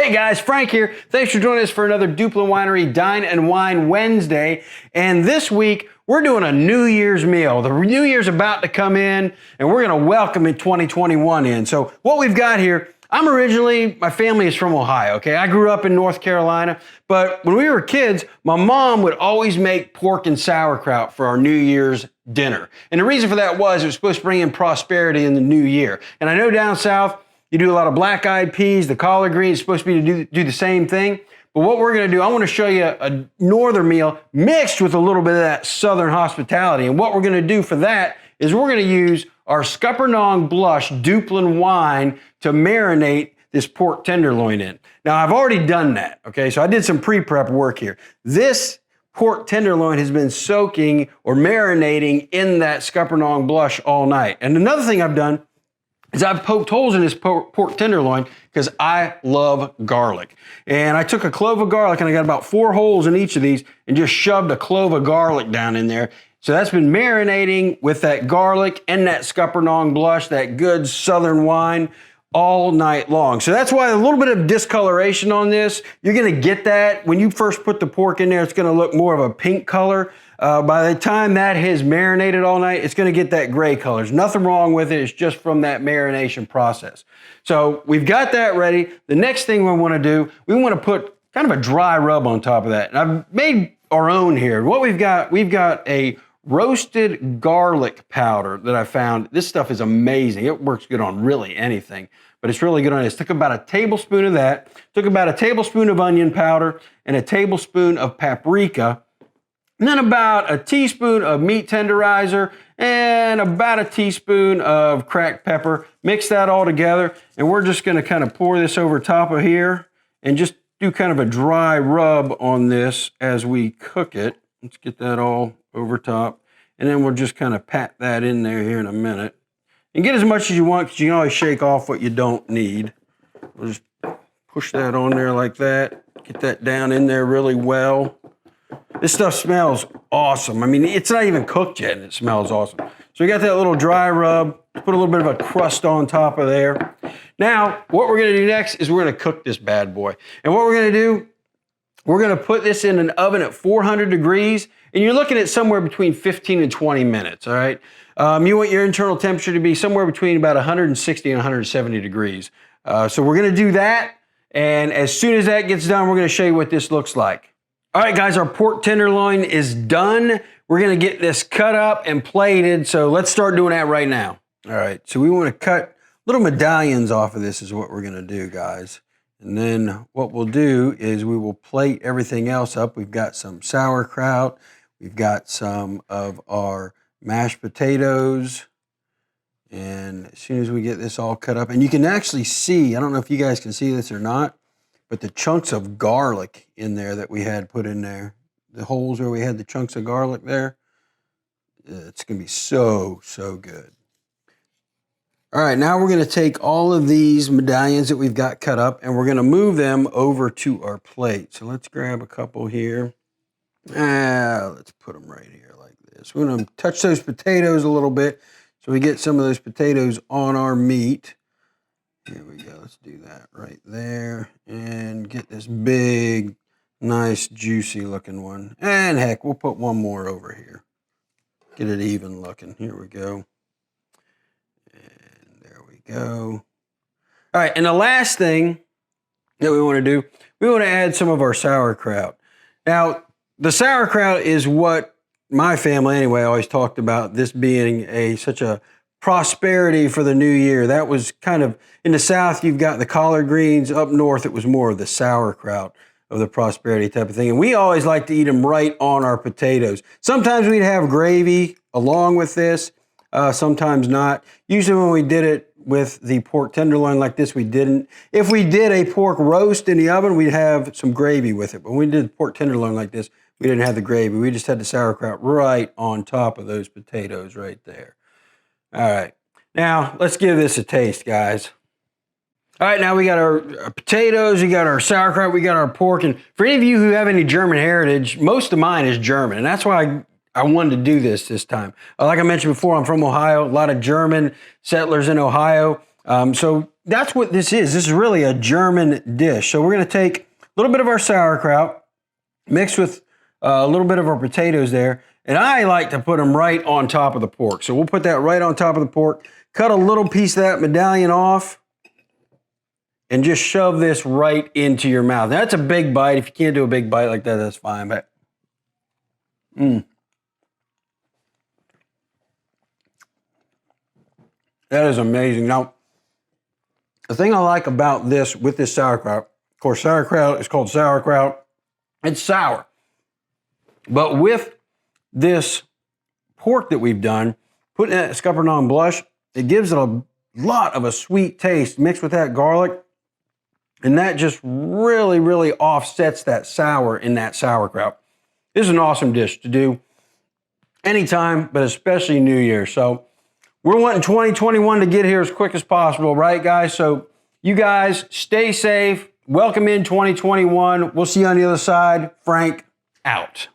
Hey guys, Frank here. Thanks for joining us for another Duplin Winery Dine and Wine Wednesday. And this week, we're doing a New Year's meal. The New Year's about to come in, and we're gonna welcome in 2021 in. So what we've got here, my family is from Ohio, okay? I grew up in North Carolina, but when we were kids, my mom would always make pork and sauerkraut for our New Year's dinner. And the reason for that was it was supposed to bring in prosperity in the new year. And I know down south, you do a lot of black-eyed peas, the collard greens, supposed to be to do the same thing. But what we're gonna do, I wanna show you a northern meal mixed with a little bit of that southern hospitality. And what we're gonna do for that is we're gonna use our Scuppernong Blush Duplin wine to marinate this pork tenderloin in. Now, I've already done that, okay? So I did some pre-prep work here. This pork tenderloin has been soaking or marinating in that Scuppernong Blush all night. And another thing I've done is I've poked holes in this pork tenderloin because I love garlic. And I took a clove of garlic and I got about 4 holes in each of these and just shoved a clove of garlic down in there. So that's been marinating with that garlic and that Scuppernong Blush, that good southern wine, all night long. So that's why a little bit of discoloration on this. You're gonna get that. When you first put the pork in there, it's gonna look more of a pink color. By the time that has marinated all night, it's gonna get that gray color. There's nothing wrong with it. It's just from that marination process. So we've got that ready. The next thing we wanna do, we wanna put kind of a dry rub on top of that. And I've made our own here. What we've got a roasted garlic powder that I found. This stuff is amazing. It works good on really anything, but it's really good on this. Took about a tablespoon of that, took about a tablespoon of onion powder and a tablespoon of paprika, and then about a teaspoon of meat tenderizer and about a teaspoon of cracked pepper. Mix that all together, and we're just gonna kind of pour this over top of here and just do kind of a dry rub on this as we cook it. Let's get that all over top. And then we'll just kind of pat that in there here in a minute. And get as much as you want, because you can always shake off what you don't need. We'll just push that on there like that. Get that down in there really well. This stuff smells awesome. I mean, it's not even cooked yet, and it smells awesome. So we got that little dry rub. Put a little bit of a crust on top of there. Now, what we're gonna do next is we're gonna cook this bad boy. And what we're gonna do, we're gonna put this in an oven at 400 degrees, and you're looking at somewhere between 15 and 20 minutes, all right? You want your internal temperature to be somewhere between about 160 and 170 degrees. So we're gonna do that, and as soon as that gets done, we're gonna show you what this looks like. All right, guys, our pork tenderloin is done. We're gonna get this cut up and plated, so let's start doing that right now. All right, so we wanna cut little medallions off of this is what we're gonna do, guys. And then what we'll do is we will plate everything else up. We've got some sauerkraut. We've got some of our mashed potatoes. And as soon as we get this all cut up, and you can actually see, I don't know if you guys can see this or not, but the chunks of garlic in there that we had put in there, the holes where we had the chunks of garlic there, it's gonna be so, so good. All right, now we're gonna take all of these medallions that we've got cut up and we're gonna move them over to our plate. So let's grab a couple here. Let's put them right here like this. We're gonna touch those potatoes a little bit so we get some of those potatoes on our meat. Here we go, let's do that right there. And get this big, nice, juicy looking one. And heck, we'll put one more over here. Get it even looking, here we go. Go. All right, and the last thing that we want to do, we want to add some of our sauerkraut. Now, the sauerkraut is what my family anyway always talked about, this being such a prosperity for the new year. That was kind of, in the South, you've got the collard greens. Up north, it was more of the sauerkraut of the prosperity type of thing. And we always like to eat them right on our potatoes. Sometimes we'd have gravy along with this, sometimes not. Usually when we did it with the pork tenderloin like this, we didn't. If we did a pork roast in the oven, we'd have some gravy with it. But when we did pork tenderloin like this, we didn't have the gravy. We just had the sauerkraut right on top of those potatoes right there. All right, now let's give this a taste, guys. All right, now we got our potatoes, we got our sauerkraut, we got our pork. And for any of you who have any German heritage, most of mine is German. And that's why I wanted to do this time. Like I mentioned before, I'm from Ohio, a lot of German settlers in Ohio. So that's what this is. This is really a German dish. So we're going to take a little bit of our sauerkraut, mixed with a little bit of our potatoes there. And I like to put them right on top of the pork. So we'll put that right on top of the pork, cut a little piece of that medallion off, and just shove this right into your mouth. Now, that's a big bite. If you can't do a big bite like that, that's fine. But that is amazing. Now, the thing I like about this with this sauerkraut, of course, sauerkraut is called sauerkraut. It's sour. But with this pork that we've done, putting that scuppernong blush, it gives it a lot of a sweet taste mixed with that garlic. And that just really, really offsets that sour in that sauerkraut. This is an awesome dish to do anytime, but especially New Year. So we're wanting 2021 to get here as quick as possible, right, guys? So you guys stay safe. Welcome in 2021. We'll see you on the other side. Frank, out.